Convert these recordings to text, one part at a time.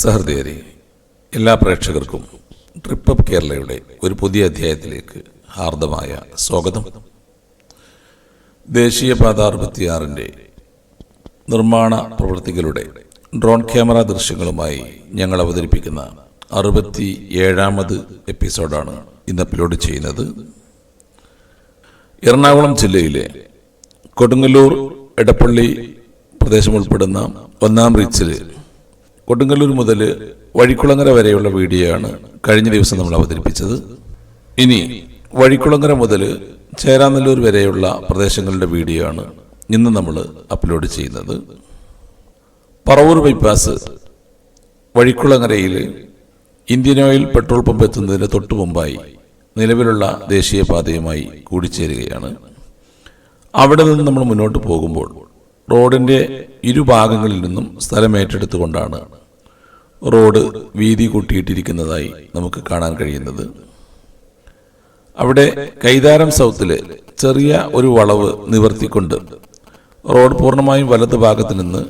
സഹൃദയരെ, എല്ലാ പ്രേക്ഷകർക്കും trip up കേരളയുടെ ഒരു പുതിയ അധ്യായത്തിലേക്ക് ഹാർദമായ സ്വാഗതം. ദേശീയപാത 66-ന്റെ നിർമ്മാണ പ്രവൃത്തികളുടെ ഡ്രോൺ ക്യാമറ ദൃശ്യങ്ങളുമായി ഞങ്ങൾ അവതരിപ്പിക്കുന്ന 67ാമത് എപ്പിസോഡാണ് ഇന്ന് അപ്ലോഡ് ചെയ്യുന്നത്. എറണാകുളം ജില്ലയിലെ കൊടുങ്ങല്ലൂർ എടപ്പള്ളി പ്രദേശം ഉൾപ്പെടുന്ന 1-ാം റീച്ചിൽ കൊടുങ്ങല്ലൂർ മുതൽ വഴിക്കുളങ്ങര വരെയുള്ള വീഡിയോയാണ് കഴിഞ്ഞ ദിവസം നമ്മൾ അവതരിപ്പിച്ചത്. ഇനി വഴിക്കുളങ്ങര മുതൽ ചേരാനല്ലൂർ വരെയുള്ള പ്രദേശങ്ങളുടെ വീഡിയോ ആണ് ഇന്ന് നമ്മൾ അപ്ലോഡ് ചെയ്യുന്നത്. പറവൂർ ബൈപ്പാസ് വഴിക്കുളങ്ങരയിൽ ഇന്ത്യൻ ഓയിൽ പെട്രോൾ പമ്പ് എത്തുന്നതിന് തൊട്ടു മുമ്പായി നിലവിലുള്ള ദേശീയപാതയുമായി കൂടിച്ചേരുകയാണ്. അവിടെ നിന്ന് നമ്മൾ മുന്നോട്ട് പോകുമ്പോൾ റോഡിൻ്റെ ഇരുഭാഗങ്ങളിൽ നിന്നും സ്ഥലം ഏറ്റെടുത്തുകൊണ്ടാണ് റോഡ് വീതി കൂട്ടിയിട്ടിരിക്കുന്നതായി നമുക്ക് കാണാൻ കഴിയുന്നത്. അവിടെ കൈതാരം സൗത്തിലെ ചെറിയ ഒരു വളവ് നിവർത്തിക്കൊണ്ട് റോഡ് പൂർണ്ണമായും വലത് ഭാഗത്ത് നിന്ന്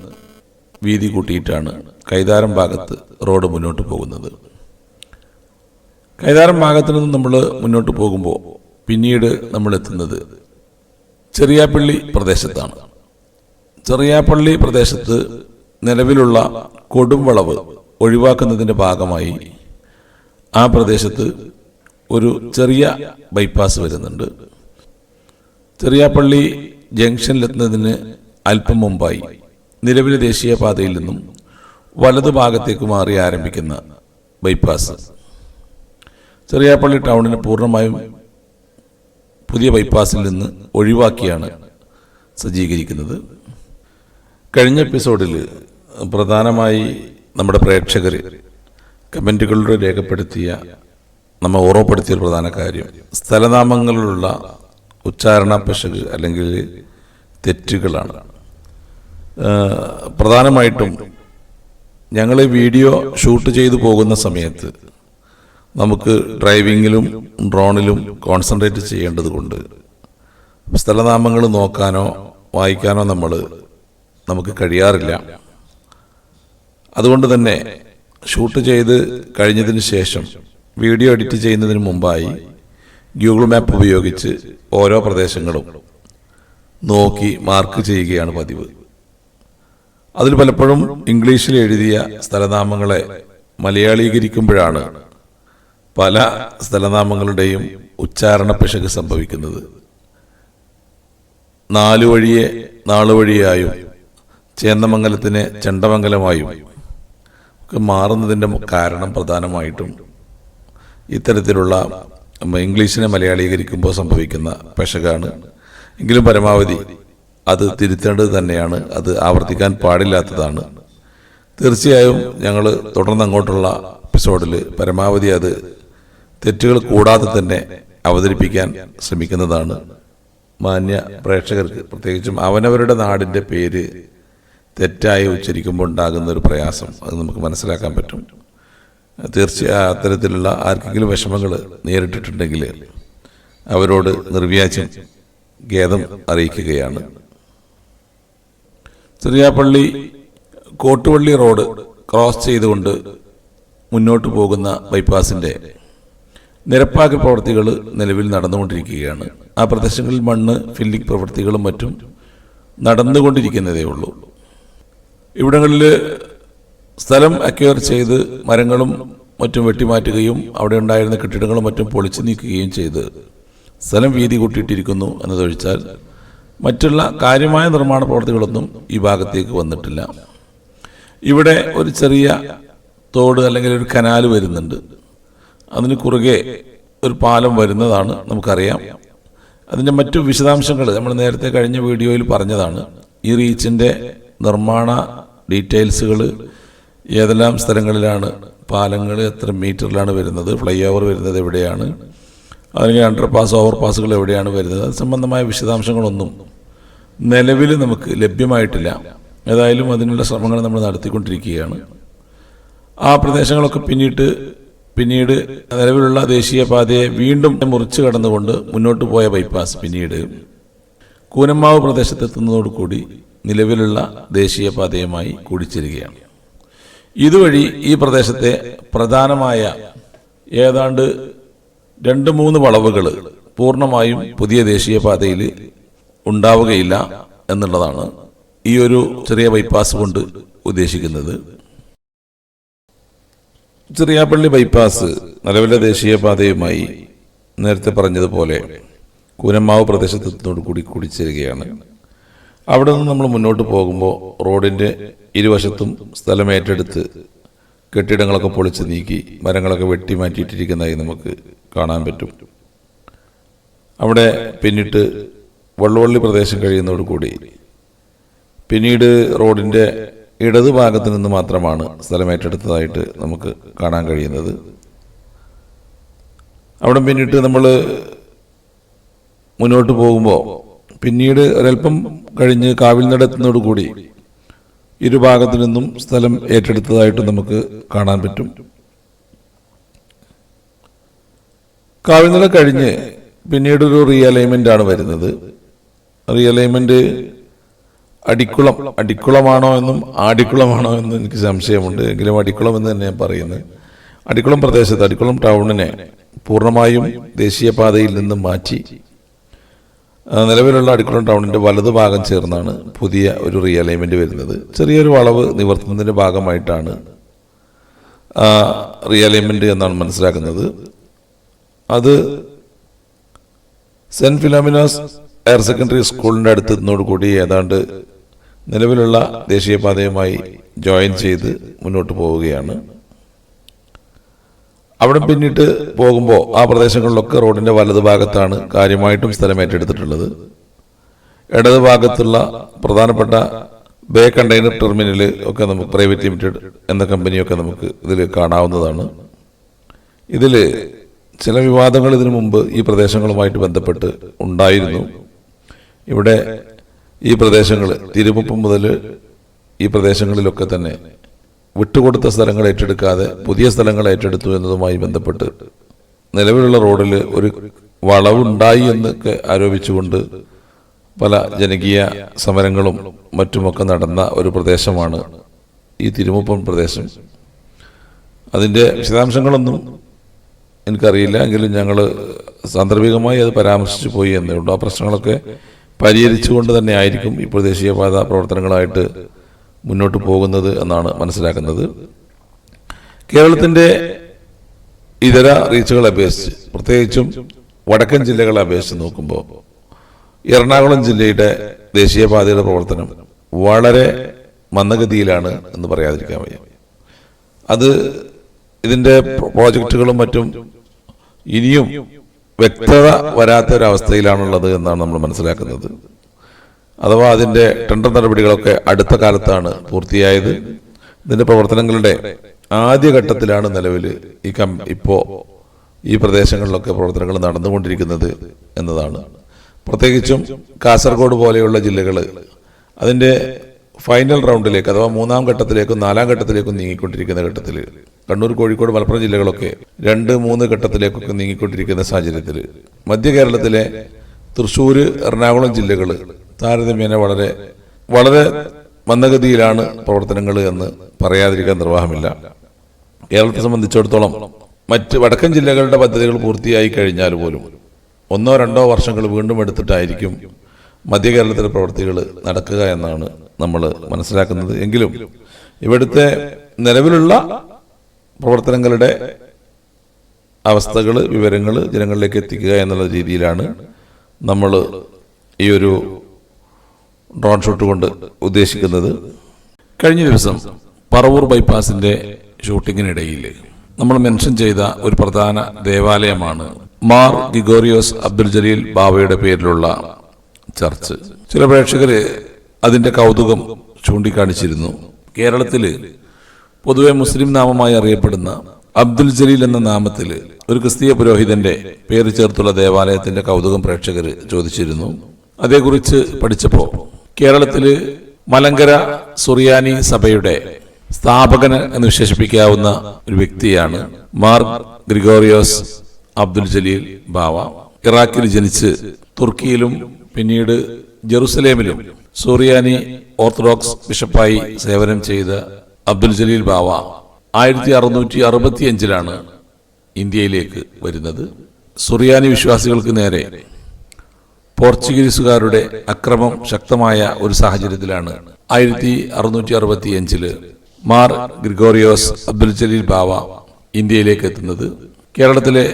വീതി കൂട്ടിയിട്ടാണ് കൈതാരം ഭാഗത്ത് റോഡ് മുന്നോട്ട് പോകുന്നത്. കൈതാരം ഭാഗത്ത് നിന്ന് നമ്മൾ മുന്നോട്ട് പോകുമ്പോൾ പിന്നീട് നമ്മൾ എത്തുന്നത് ചെറിയാപ്പള്ളി പ്രദേശത്താണ്. ചെറിയാപ്പള്ളി പ്രദേശത്ത് നിലവിലുള്ള കൊടുംവളവ് ഒഴിവാക്കുന്നതിൻ്റെ ഭാഗമായി ആ പ്രദേശത്ത് ഒരു ചെറിയ ബൈപ്പാസ് വരുന്നുണ്ട്. ചെറിയാപ്പള്ളി ജംഗ്ഷനിലെത്തുന്നതിന് അല്പം മുമ്പായി നിലവിലെ ദേശീയപാതയിൽ നിന്നും വലതുഭാഗത്തേക്ക് മാറി ആരംഭിക്കുന്ന ബൈപ്പാസ് ചെറിയാപ്പള്ളി ടൗണിനെ പൂർണ്ണമായും പുതിയ ബൈപ്പാസിൽ നിന്ന് ഒഴിവാക്കിയാണ് സജ്ജീകരിക്കുന്നത്. കഴിഞ്ഞ എപ്പിസോഡിൽ പ്രധാനമായി നമ്മുടെ പ്രേക്ഷകർ കമൻറ്റുകളിലൂടെ രേഖപ്പെടുത്തിയ നമ്മൾ ഓർമ്മപ്പെടുത്തിയ ഒരു പ്രധാന കാര്യം സ്ഥലനാമങ്ങളിലുള്ള ഉച്ചാരണ പിശക് അല്ലെങ്കിൽ തെറ്റുകളാണ്. പ്രധാനമായിട്ടും ഞങ്ങൾ വീഡിയോ ഷൂട്ട് ചെയ്തു പോകുന്ന സമയത്ത് നമുക്ക് ഡ്രൈവിങ്ങിലും ഡ്രോണിലും കോൺസെൻട്രേറ്റ് ചെയ്യേണ്ടത് കൊണ്ട് സ്ഥലനാമങ്ങൾ നോക്കാനോ വായിക്കാനോ നമുക്ക് കഴിയാറില്ല. അതുകൊണ്ട് തന്നെ ഷൂട്ട് ചെയ്ത് കഴിഞ്ഞതിന് ശേഷം വീഡിയോ എഡിറ്റ് ചെയ്യുന്നതിന് മുമ്പായി ഗൂഗിൾ മാപ്പ് ഉപയോഗിച്ച് ഓരോ പ്രദേശങ്ങളും നോക്കി മാർക്ക് ചെയ്യുകയാണ് പതിവ്. അതിൽ പലപ്പോഴും ഇംഗ്ലീഷിൽ എഴുതിയ സ്ഥലനാമങ്ങളെ മലയാളീകരിക്കുമ്പോഴാണ് പല സ്ഥലനാമങ്ങളുടെയും ഉച്ചാരണ പിശക് സംഭവിക്കുന്നത്. നാലുവഴിയെ നാളുവഴിയായും ചേന്നമംഗലത്തിന് ചെണ്ടമംഗലമായും ഒക്കെ മാറുന്നതിൻ്റെ കാരണം പ്രധാനമായിട്ടും ഇത്തരത്തിലുള്ള ഇംഗ്ലീഷിനെ മലയാളീകരിക്കുമ്പോൾ സംഭവിക്കുന്ന പിശകാണ്. എങ്കിലും പരമാവധി അത് തിരുത്തേണ്ടത് തന്നെയാണ്, അത് ആവർത്തിക്കാൻ പാടില്ലാത്തതാണ്. തീർച്ചയായും ഞങ്ങൾ തുടർന്ന് അങ്ങോട്ടുള്ള എപ്പിസോഡിൽ പരമാവധി അത് തെറ്റുകൾ കൂടാതെ തന്നെ അവതരിപ്പിക്കാൻ ശ്രമിക്കുന്നതാണ്. മാന്യ പ്രേക്ഷകർക്ക് പ്രത്യേകിച്ചും അവനവരുടെ നാടിൻ്റെ പേര് തെറ്റായി ഉച്ചരിക്കുമ്പോൾ ഉണ്ടാകുന്ന ഒരു പ്രയാസം അത് നമുക്ക് മനസ്സിലാക്കാൻ പറ്റും. തീർച്ചയായും അത്തരത്തിലുള്ള ആർക്കെങ്കിലും വിഷമങ്ങൾ നേരിട്ടിട്ടുണ്ടെങ്കിൽ അവരോട് നിർവ്യാജം ഖേദം അറിയിക്കുകയാണ്. ചെറിയാപ്പള്ളി കോട്ടുവള്ളി റോഡ് ക്രോസ് ചെയ്തുകൊണ്ട് മുന്നോട്ട് പോകുന്ന ബൈപ്പാസിൻ്റെ നിരപ്പാക്കൽ പ്രവൃത്തികൾ നിലവിൽ നടന്നുകൊണ്ടിരിക്കുകയാണ്. ആ പ്രദേശങ്ങളിൽ മണ്ണ് ഫില്ലിംഗ് പ്രവൃത്തികളും മറ്റും നടന്നുകൊണ്ടിരിക്കുന്നതേ ഉള്ളൂ. ഇവിടങ്ങളിൽ സ്ഥലം അക്വയർ ചെയ്ത് മരങ്ങളും മറ്റും വെട്ടിമാറ്റുകയും അവിടെ ഉണ്ടായിരുന്ന കെട്ടിടങ്ങളും മറ്റും പൊളിച്ചു നീക്കുകയും ചെയ്ത് സ്ഥലം വീതി കൂട്ടിയിട്ടിരിക്കുന്നു എന്നതൊഴിച്ചാൽ മറ്റുള്ള കാര്യമായ നിർമ്മാണ പ്രവൃത്തികളൊന്നും ഈ ഭാഗത്തേക്ക് വന്നിട്ടില്ല. ഇവിടെ ഒരു ചെറിയ തോട് അല്ലെങ്കിൽ ഒരു കനാൽ വരുന്നുണ്ട്. അതിന് കുറുകെ ഒരു പാലം വരുന്നതാണ് നമുക്കറിയാം. അതിൻ്റെ മറ്റു വിശദാംശങ്ങൾ നമ്മൾ നേരത്തെ കഴിഞ്ഞ വീഡിയോയിൽ പറഞ്ഞതാണ്. ഈ റീച്ചിൻ്റെ നിർമ്മാണ ഡീറ്റെയിൽസുകൾ ഏതെല്ലാം സ്ഥലങ്ങളിലാണ്, പാലങ്ങൾ എത്ര മീറ്ററിലാണ് വരുന്നത്, ഫ്ലൈ ഓവർ വരുന്നത് എവിടെയാണ്, അല്ലെങ്കിൽ അണ്ടർപാസ് ഓവർപാസുകൾ എവിടെയാണ് വരുന്നത്, അത് സംബന്ധമായ വിശദാംശങ്ങളൊന്നും നിലവിൽ നമുക്ക് ലഭ്യമായിട്ടില്ല. ഏതായാലും അതിനുള്ള ശ്രമങ്ങൾ നമ്മൾ നടത്തിക്കൊണ്ടിരിക്കുകയാണ്. ആ പ്രദേശങ്ങളൊക്കെ പിന്നീട് നിലവിലുള്ള ദേശീയപാതയെ വീണ്ടും മുറിച്ച് കടന്നുകൊണ്ട് മുന്നോട്ട് പോയ ബൈപ്പാസ് പിന്നീട് കൂനമ്മാവ് പ്രദേശത്തെത്തുന്നതോടുകൂടി നിലവിലുള്ള ദേശീയപാതയുമായി കൂടിച്ചേരുകയാണ്. ഇതുവഴി ഈ പ്രദേശത്തെ പ്രധാനമായ ഏതാണ്ട് 2-3 വളവുകൾ പൂർണ്ണമായും പുതിയ ദേശീയപാതയിൽ ഉണ്ടാവുകയില്ല എന്നുള്ളതാണ് ഈ ഒരു ചെറിയ ബൈപ്പാസ് കൊണ്ട് ഉദ്ദേശിക്കുന്നത്. ചെറിയാപ്പള്ളി ബൈപ്പാസ് നിലവിലെ ദേശീയപാതയുമായി നേരത്തെ പറഞ്ഞതുപോലെ കൂനമ്മാവ് പ്രദേശത്തോടു കൂടി കൂടിച്ചേരുകയാണ്. അവിടെ നിന്ന് നമ്മൾ മുന്നോട്ട് പോകുമ്പോൾ റോഡിൻ്റെ ഇരുവശത്തും സ്ഥലം ഏറ്റെടുത്ത് കെട്ടിടങ്ങളൊക്കെ പൊളിച്ച് നീക്കി മരങ്ങളൊക്കെ വെട്ടി മാറ്റിയിട്ടിരിക്കുന്നതായി നമുക്ക് കാണാൻ പറ്റും. അവിടെ പിന്നിട്ട് വള്ളുവള്ളി പ്രദേശം കഴിയുന്നതോടുകൂടി പിന്നീട് റോഡിൻ്റെ ഇടതുഭാഗത്ത് നിന്ന് മാത്രമാണ് സ്ഥലം ഏറ്റെടുത്തതായിട്ട് നമുക്ക് കാണാൻ കഴിയുന്നത്. അവിടെ പിന്നിട്ട് നമ്മൾ മുന്നോട്ട് പോകുമ്പോൾ പിന്നീട് ഒരൽപ്പം കഴിഞ്ഞ് കാവിൽനടത്തുന്നതോടുകൂടി ഇരുഭാഗത്തു നിന്നും സ്ഥലം ഏറ്റെടുത്തതായിട്ട് നമുക്ക് കാണാൻ പറ്റും. കാവിൽനട കഴിഞ്ഞ് പിന്നീടൊരു റീഅലൈൻമെൻ്റ് ആണ് വരുന്നത്. റീഅലൈൻമെൻറ്റ് അടിക്കുളമാണോ എന്നും ആടിക്കുളമാണോ എന്നും എനിക്ക് സംശയമുണ്ട്. എങ്കിലും അടിക്കുളം എന്ന് തന്നെ ഞാൻ പറയുന്നത്. അടിക്കുളം പ്രദേശത്ത് അടിക്കുളം ടൗണിനെ പൂർണ്ണമായും ദേശീയപാതയിൽ നിന്നും മാറ്റി നിലവിലുള്ള അടിക്കുളം ടൗണിൻ്റെ വലതുഭാഗം ചേർന്നാണ് പുതിയ ഒരു റീഅലൈൻമെൻറ്റ് വരുന്നത്. ചെറിയൊരു വളവ് നിവർത്തുന്നതിൻ്റെ ഭാഗമായിട്ടാണ് റീഅലൈൻമെൻറ്റ് എന്നാണ് മനസ്സിലാക്കുന്നത്. അത് സെൻറ്റ് ഫിലോമിനാസ് ഹയർ സെക്കൻഡറി സ്കൂളിൻ്റെ അടുത്ത് നിന്നോടുകൂടി ഏതാണ്ട് നിലവിലുള്ള ദേശീയപാതയുമായി ജോയിൻ ചെയ്ത് മുന്നോട്ട് പോവുകയാണ്. അവിടെ പിന്നിട്ട് പോകുമ്പോൾ ആ പ്രദേശങ്ങളിലൊക്കെ റോഡിൻ്റെ വലതുഭാഗത്താണ് കാര്യമായിട്ടും സ്ഥലം ഏറ്റെടുത്തിട്ടുള്ളത്. ഇടതുഭാഗത്തുള്ള പ്രധാനപ്പെട്ട ബേ കണ്ടെയ്നർ ടെർമിനൽ ഒക്കെ നമുക്ക് പ്രൈവറ്റ് ലിമിറ്റഡ് എന്ന കമ്പനിയൊക്കെ നമുക്ക് ഇതിൽ കാണാവുന്നതാണ്. ഇതിൽ ചില വിവാദങ്ങൾ ഇതിനു മുമ്പ് ഈ പ്രദേശങ്ങളുമായിട്ട് ബന്ധപ്പെട്ട് ഉണ്ടായിരുന്നു. ഇവിടെ ഈ പ്രദേശങ്ങൾ തിരുമുപ്പം മുതൽ ഈ പ്രദേശങ്ങളിലൊക്കെ തന്നെ വിട്ടുകൊടുത്ത സ്ഥലങ്ങൾ ഏറ്റെടുക്കാതെ പുതിയ സ്ഥലങ്ങൾ ഏറ്റെടുത്തു എന്നതുമായി ബന്ധപ്പെട്ട് നിലവിലുള്ള റോഡിൽ ഒരു വളവുണ്ടായി എന്നൊക്കെ ആരോപിച്ചുകൊണ്ട് പല ജനകീയ സമരങ്ങളും മറ്റുമൊക്കെ നടന്ന ഒരു പ്രദേശമാണ് ഈ തിരുമുപ്പം പ്രദേശം. അതിൻ്റെ വിശദാംശങ്ങളൊന്നും എനിക്കറിയില്ല, എങ്കിലും ഞങ്ങൾ സാന്ദർഭികമായി അത് പരാമർശിച്ചു പോയി എന്നേ ഉള്ളൂ. ആ പ്രശ്നങ്ങളൊക്കെ പരിഹരിച്ചുകൊണ്ട് തന്നെ ആയിരിക്കും ഇപ്പോൾ ദേശീയപാത പ്രവർത്തനങ്ങളായിട്ട് മുന്നോട്ട് പോകുന്നത് എന്നാണ് മനസ്സിലാക്കുന്നത്. കേരളത്തിൻ്റെ ഇതര റീച്ചുകളെ അപേക്ഷിച്ച് പ്രത്യേകിച്ചും വടക്കൻ ജില്ലകളെ അപേക്ഷിച്ച് നോക്കുമ്പോൾ എറണാകുളം ജില്ലയുടെ ദേശീയപാതയുടെ പ്രവർത്തനം വളരെ മന്ദഗതിയിലാണ് എന്ന് പറയാതിരിക്കാൻ വയ്യ. അത് ഇതിൻ്റെ പ്രോജക്റ്റുകളും മറ്റും ഇനിയും വ്യക്തത വരാത്തൊരവസ്ഥയിലാണുള്ളത് എന്നാണ് നമ്മൾ മനസ്സിലാക്കുന്നത്. അഥവാ അതിൻ്റെ ടെൻഡർ നടപടികളൊക്കെ അടുത്ത കാലത്താണ് പൂർത്തിയായത്. ഇതിൻ്റെ പ്രവർത്തനങ്ങളുടെ ആദ്യഘട്ടത്തിലാണ് നിലവിൽ ഇപ്പോൾ ഈ പ്രദേശങ്ങളിലൊക്കെ പ്രവർത്തനങ്ങൾ നടന്നുകൊണ്ടിരിക്കുന്നത് എന്നതാണ്. പ്രത്യേകിച്ചും കാസർഗോഡ് പോലെയുള്ള ജില്ലകൾ അതിൻ്റെ ഫൈനൽ റൗണ്ടിലേക്ക് അഥവാ 3-ാം ഘട്ടത്തിലേക്കും 4-ാം ഘട്ടത്തിലേക്കും നീങ്ങിക്കൊണ്ടിരിക്കുന്ന ഘട്ടത്തിൽ കണ്ണൂർ, കോഴിക്കോട്, മലപ്പുറം ജില്ലകളൊക്കെ 2-3 ഘട്ടത്തിലേക്കൊക്കെ നീങ്ങിക്കൊണ്ടിരിക്കുന്ന സാഹചര്യത്തിൽ മധ്യ കേരളത്തിലെ തൃശ്ശൂർ, എറണാകുളം ജില്ലകൾ താരതമ്യേന വളരെ വളരെ മന്ദഗതിയിലാണ് പ്രവർത്തനങ്ങൾ എന്ന് പറയാതിരിക്കാൻ നിർവാഹമില്ല. കേരളത്തെ സംബന്ധിച്ചിടത്തോളം മറ്റ് വടക്കൻ ജില്ലകളുടെ പദ്ധതികൾ പൂർത്തിയായി കഴിഞ്ഞാൽ പോലും 1-2 വർഷങ്ങൾ വീണ്ടും എടുത്തിട്ടായിരിക്കും മധ്യ കേരളത്തിലെ പ്രവൃത്തികൾ നടക്കുക എന്നാണ് നമ്മൾ മനസ്സിലാക്കുന്നത്. എങ്കിലും ഇവിടുത്തെ നിലവിലുള്ള പ്രവർത്തനങ്ങളുടെ അവസ്ഥകൾ, വിവരങ്ങൾ ജനങ്ങളിലേക്ക് എത്തിക്കുക എന്നുള്ള രീതിയിലാണ് നമ്മൾ ഈ ഒരു ഡ്രോൺ ഷോട്ട് കൊണ്ട് ഉദ്ദേശിക്കുന്നത്. കഴിഞ്ഞ ദിവസം പറവൂർ ബൈപ്പാസിൻ്റെ ഷൂട്ടിങ്ങിനിടയിൽ നമ്മൾ മെൻഷൻ ചെയ്ത ഒരു പ്രധാന ദേവാലയമാണ് മാർ ഗ്രിഗോറിയോസ് അബ്ദുൽ ജലീൽ ബാവയുടെ പേരിലുള്ള ചർച്ച്. ചില പ്രേക്ഷകർ അതിൻ്റെ കൗതുകം ചൂണ്ടിക്കാണിച്ചിരുന്നു. കേരളത്തിൽ പൊതുവെ മുസ്ലിം നാമമായി അറിയപ്പെടുന്ന അബ്ദുൽ ജലീൽ എന്ന നാമത്തിൽ ഒരു ക്രിസ്തീയ പുരോഹിതന്റെ പേര് ചേർത്തുള്ള ദേവാലയത്തിന്റെ കൗതുകം പ്രേക്ഷകർ ചോദിച്ചിരുന്നു. അതേക്കുറിച്ച് പഠിച്ചപ്പോൾ കേരളത്തിൽ മലങ്കര സുറിയാനി സഭയുടെ സ്ഥാപകൻ എന്ന് വിശേഷിപ്പിക്കാവുന്ന ഒരു വ്യക്തിയാണ് മാർ ഗ്രിഗോറിയോസ് അബ്ദുൽ ജലീൽ ബാവ. ഇറാഖിൽ ജനിച്ച് തുർക്കിയിലും പിന്നീട് ജെറുസലേമിലും സുറിയാനി ഓർത്തഡോക്സ് ബിഷപ്പായി സേവനം ചെയ്ത അബ്ദുൽ ജലീൽ ബാവ 1665 ഇന്ത്യയിലേക്ക് വരുന്നത്. സുറിയാനി വിശ്വാസികൾക്ക് നേരെ പോർച്ചുഗീസുകാരുടെ അക്രമം ശക്തമായ ഒരു സാഹചര്യത്തിലാണ് 1665 മാർ ഗ്രിഗോറിയോസ് അബ്ദുൽ ജലീൽ ബാവ ഇന്ത്യയിലേക്ക് എത്തുന്നത്. കേരളത്തിലെ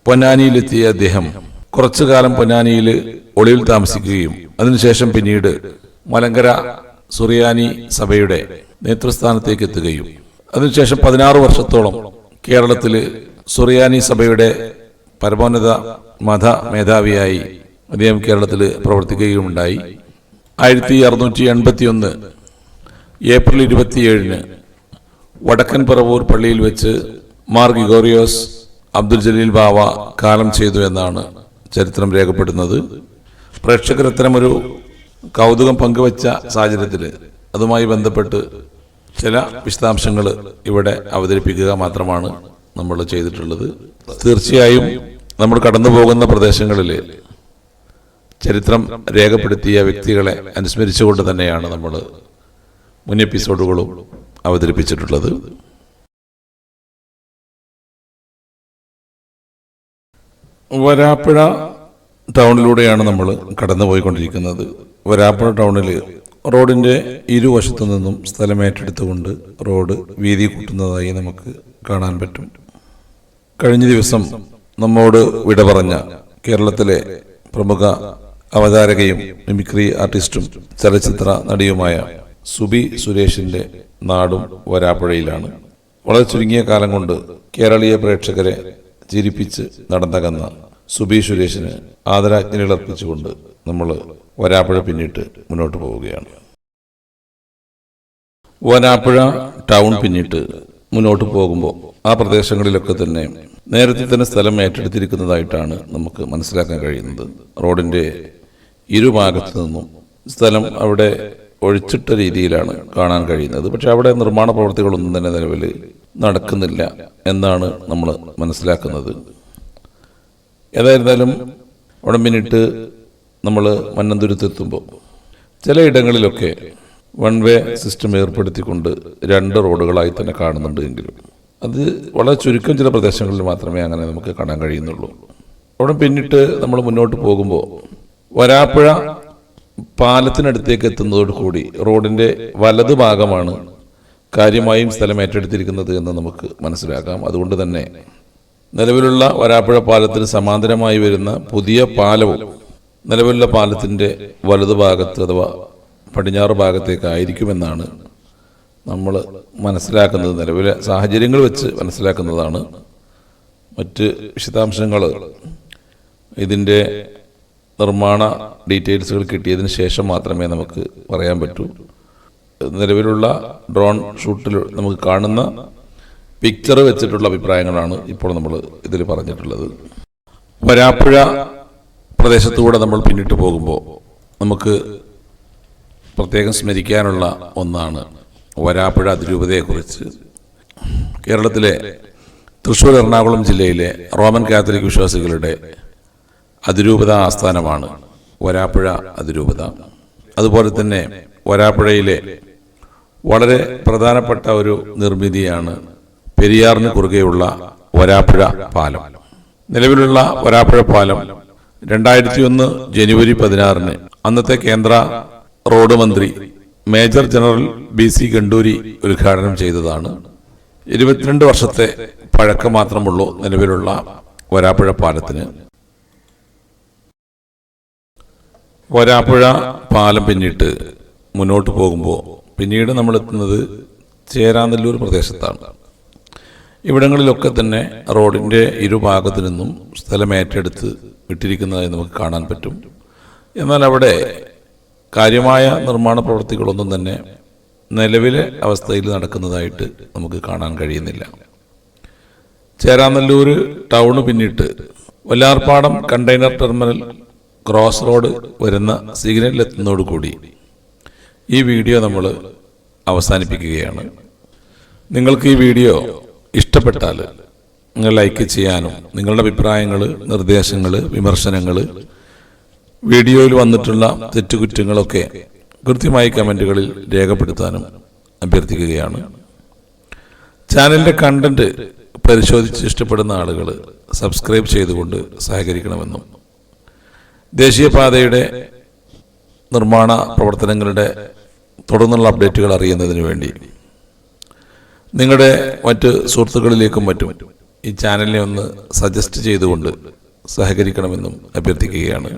പൊന്നാനിയിലെത്തിയ അദ്ദേഹം കുറച്ചു കാലം പൊന്നാനിയിൽ ഒളിവിൽ താമസിക്കുകയും അതിനുശേഷം പിന്നീട് മലങ്കര സുറിയാനി സഭയുടെ നേതൃസ്ഥാനത്തേക്ക് എത്തുകയും അതിനുശേഷം 16 വർഷത്തോളം കേരളത്തിൽ സുറിയാനി സഭയുടെ പരമോന്നത മത മേധാവിയായി അദ്ദേഹം കേരളത്തിൽ പ്രവർത്തിക്കുകയുമുണ്ടായി. 1681 ഏപ്രിൽ 27 വടക്കൻ പറവൂർ പള്ളിയിൽ വെച്ച് മാർ ഗ്രിഗോറിയോസ് അബ്ദുൽ ജലീൽ ബാവ കാലം ചെയ്തു എന്നാണ് ചരിത്രം രേഖപ്പെടുന്നത്. പ്രേക്ഷകർ ഇത്തരമൊരു കൗതുകം പങ്കുവച്ച സാഹചര്യത്തിൽ അതുമായി ബന്ധപ്പെട്ട് ചില വിശദാംശങ്ങൾ ഇവിടെ അവതരിപ്പിക്കുക മാത്രമാണ് നമ്മൾ ചെയ്തിട്ടുള്ളത്. തീർച്ചയായും നമ്മൾ കടന്നു പോകുന്ന പ്രദേശങ്ങളിൽ ചരിത്രം രേഖപ്പെടുത്തിയ വ്യക്തികളെ അനുസ്മരിച്ചുകൊണ്ട് തന്നെയാണ് നമ്മൾ മുൻ എപ്പിസോഡുകളും അവതരിപ്പിച്ചിട്ടുള്ളത്. വരാപ്പുഴ ടൗണിലൂടെയാണ് നമ്മൾ കടന്നുപോയിക്കൊണ്ടിരിക്കുന്നത്. വരാപ്പുഴ ടൗണിൽ റോഡിൻ്റെ ഇരുവശത്തു നിന്നും സ്ഥലമേറ്റെടുത്തുകൊണ്ട് റോഡ് വീതി കൂട്ടുന്നതായി നമുക്ക് കാണാൻ പറ്റും. കഴിഞ്ഞ ദിവസം നമ്മോട് വിട പറഞ്ഞ കേരളത്തിലെ പ്രമുഖ അവതാരകയും മിമിക്രി ആർട്ടിസ്റ്റും ചലച്ചിത്ര നടിയുമായ സുബി സുരേഷിന്റെ നാടും വരാപ്പുഴയിലാണ്. വളരെ ചുരുങ്ങിയ കാലം കൊണ്ട് കേരളീയ പ്രേക്ഷകരെ ചിരിപ്പിച്ച് നടന്നകന്ന സുബി സുരേഷിന് ആദരാജ്ഞലികൾ അർപ്പിച്ചുകൊണ്ട് നമ്മൾ വരാപ്പുഴ പിന്നിട്ട് മുന്നോട്ട് പോവുകയാണ്. വരാപ്പുഴ ടൗൺ പിന്നിട്ട് മുന്നോട്ട് പോകുമ്പോൾ ആ പ്രദേശങ്ങളിലൊക്കെ തന്നെ നേരത്തെ തന്നെ സ്ഥലം ഏറ്റെടുത്തിരിക്കുന്നതായിട്ടാണ് നമുക്ക് മനസ്സിലാക്കാൻ കഴിയുന്നത്. റോഡിൻ്റെ ഇരുഭാഗത്തു നിന്നും സ്ഥലം അവിടെ ഒഴിച്ചിട്ട രീതിയിലാണ് കാണാൻ കഴിയുന്നത്. പക്ഷെ അവിടെ നിർമ്മാണ പ്രവർത്തികളൊന്നും തന്നെ നിലവിൽ നടക്കുന്നില്ല എന്നാണ് നമ്മൾ മനസ്സിലാക്കുന്നത്. ഏതായിരുന്നാലും അവിടെ പിന്നിട്ട് നമ്മൾ മന്നന്തുരുത്തെത്തുമ്പോൾ ചിലയിടങ്ങളിലൊക്കെ വൺ വേ സിസ്റ്റം ഏർപ്പെടുത്തിക്കൊണ്ട് 2 റോഡുകളായി തന്നെ കാണുന്നുണ്ട്. എങ്കിലും അത് വളരെ ചുരുക്കം ചില പ്രദേശങ്ങളിൽ മാത്രമേ അങ്ങനെ നമുക്ക് കാണാൻ കഴിയുന്നുള്ളൂ. അവിടെ പിന്നിട്ട് നമ്മൾ മുന്നോട്ട് പോകുമ്പോൾ വരാപ്പുഴ പാലത്തിനടുത്തേക്ക് എത്തുന്നതോടുകൂടി റോഡിൻ്റെ വലതു ഭാഗമാണ് കാര്യമായും സ്ഥലം ഏറ്റെടുത്തിരിക്കുന്നത് എന്ന് നമുക്ക് മനസ്സിലാക്കാം. അതുകൊണ്ട് തന്നെ നിലവിലുള്ള വരാപ്പുഴ പാലത്തിന് സമാന്തരമായി വരുന്ന പുതിയ പാലവും നിലവിലുള്ള പാലത്തിൻ്റെ വലതുഭാഗത്ത് അഥവാ പടിഞ്ഞാറ് ഭാഗത്തേക്കായിരിക്കുമെന്നാണ് നമ്മൾ മനസ്സിലാക്കുന്നത്. നിലവിലെ സാഹചര്യങ്ങൾ വെച്ച് മനസ്സിലാക്കുന്നതാണ്. മറ്റ് വിശദാംശങ്ങൾ ഇതിൻ്റെ നിർമ്മാണ ഡീറ്റെയിൽസുകൾ കിട്ടിയതിന് ശേഷം മാത്രമേ നമുക്ക് പറയാൻ പറ്റൂ. നിലവിലുള്ള ഡ്രോൺ ഷൂട്ടിൽ നമുക്ക് കാണുന്ന പിക്ചർ വെച്ചിട്ടുള്ള അഭിപ്രായങ്ങളാണ് ഇപ്പോൾ നമ്മൾ ഇതിൽ പറഞ്ഞിട്ടുള്ളത്. വരാപ്പുഴ പ്രദേശത്തുകൂടെ നമ്മൾ പിന്നിട്ട് പോകുമ്പോൾ നമുക്ക് പ്രത്യേകം സ്മരിക്കാനുള്ള ഒന്നാണ് വരാപ്പുഴ അതിരൂപതയെക്കുറിച്ച്. കേരളത്തിലെ തൃശ്ശൂർ എറണാകുളം ജില്ലയിലെ റോമൻ കാത്തലിക് വിശ്വാസികളുടെ അതിരൂപത ആസ്ഥാനമാണ് വരാപ്പുഴ അതിരൂപത. അതുപോലെ തന്നെ വരാപ്പുഴയിലെ വളരെ പ്രധാനപ്പെട്ട ഒരു നിർമ്മിതിയാണ് പെരിയാറിന് കുറുകെയുള്ള വരാപ്പുഴ പാലം. നിലവിലുള്ള വരാപ്പുഴ പാലം 2001 ജനുവരി 16 അന്നത്തെ കേന്ദ്ര റോഡ് മന്ത്രി മേജർ ജനറൽ BC ഗണ്ടൂരി ഉദ്ഘാടനം ചെയ്തതാണ്. 22 വർഷത്തെ പഴക്കം മാത്രമുള്ളൂ നിലവിലുള്ള വരാപ്പുഴ പാലത്തിന്. വരാപ്പുഴ പാലം പിന്നിട്ട് മുന്നോട്ട് പോകുമ്പോൾ പിന്നീട് നമ്മൾ എത്തുന്നത് ചേരാനല്ലൂർ പ്രദേശത്താണ്. ഇവിടങ്ങളിലൊക്കെ തന്നെ റോഡിൻ്റെ ഇരുഭാഗത്തു നിന്നും സ്ഥലം ഏറ്റെടുത്ത് വിട്ടിരിക്കുന്നതായി നമുക്ക് കാണാൻ പറ്റും. എന്നാൽ അവിടെ കാര്യമായ നിർമ്മാണ പ്രവൃത്തികളൊന്നും തന്നെ നിലവിലെ അവസ്ഥയിൽ നടക്കുന്നതായിട്ട് നമുക്ക് കാണാൻ കഴിയുന്നില്ല. ചേരാനല്ലൂർ ടൗണ് പിന്നിട്ട് Vallarpadam container terminal cross road വരുന്ന സിഗ്നലിലെത്തുന്നതോടുകൂടി ഈ വീഡിയോ നമ്മൾ അവസാനിപ്പിക്കുകയാണ്. നിങ്ങൾക്ക് ഈ വീഡിയോ ഇഷ്ടപ്പെട്ടാൽ നിങ്ങൾ ലൈക്ക് ചെയ്യാനും നിങ്ങളുടെ അഭിപ്രായങ്ങൾ, നിർദ്ദേശങ്ങൾ, വിമർശനങ്ങൾ, വീഡിയോയിൽ വന്നിട്ടുള്ള തെറ്റുകുറ്റങ്ങളൊക്കെ കൃത്യമായി കമൻറ്റുകളിൽ രേഖപ്പെടുത്താനും അഭ്യർത്ഥിക്കുകയാണ്. ചാനലിൻ്റെ കണ്ടന്റ് പരിശോധിച്ച് ഇഷ്ടപ്പെടുന്ന ആളുകൾ സബ്സ്ക്രൈബ് ചെയ്തുകൊണ്ട് സഹകരിക്കണമെന്നും ദേശീയപാതയുടെ നിർമ്മാണ പ്രവർത്തനങ്ങളുടെ തുടർന്നുള്ള അപ്ഡേറ്റുകൾ അറിയുന്നതിന് വേണ്ടി നിങ്ങളുടെ മറ്റ് സുഹൃത്തുക്കളിലേക്കും മറ്റും ഈ ചാനലിനെ ഒന്ന് സജസ്റ്റ് ചെയ്തുകൊണ്ട് സഹകരിക്കണമെന്നും അഭ്യർത്ഥിക്കുകയാണ്.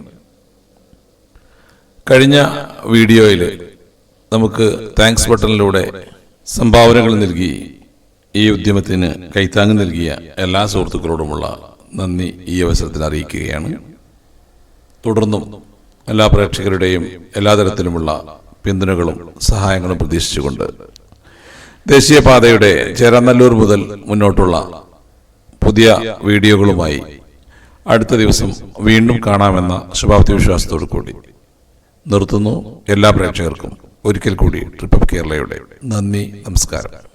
കഴിഞ്ഞ വീഡിയോയിൽ നമുക്ക് താങ്ക്സ് ബട്ടണിലൂടെ സംഭാവനകൾ നൽകി ഈ ഉദ്യമത്തിന് കൈത്താങ്ങ് നൽകിയ എല്ലാ സുഹൃത്തുക്കളോടുമുള്ള നന്ദി ഈ അവസരത്തിൽ അറിയിക്കുകയാണ്. തുടർന്നും എല്ലാ പ്രേക്ഷകരുടെയും എല്ലാ തരത്തിലുമുള്ള പിന്തുണകളും സഹായങ്ങളും പ്രതീക്ഷിച്ചുകൊണ്ട് ദേശീയപാതയുടെ ചേരാനല്ലൂർ മുതൽ മുന്നോട്ടുള്ള പുതിയ വീഡിയോകളുമായി അടുത്ത ദിവസം വീണ്ടും കാണാമെന്ന ശുഭാപ്തി വിശ്വാസത്തോടു കൂടി നിർത്തുന്നു. എല്ലാ പ്രേക്ഷകർക്കും ഒരിക്കൽ കൂടി ട്രിപ്പ് ഓഫ് കേരളയുടെ നന്ദി, നമസ്കാരം.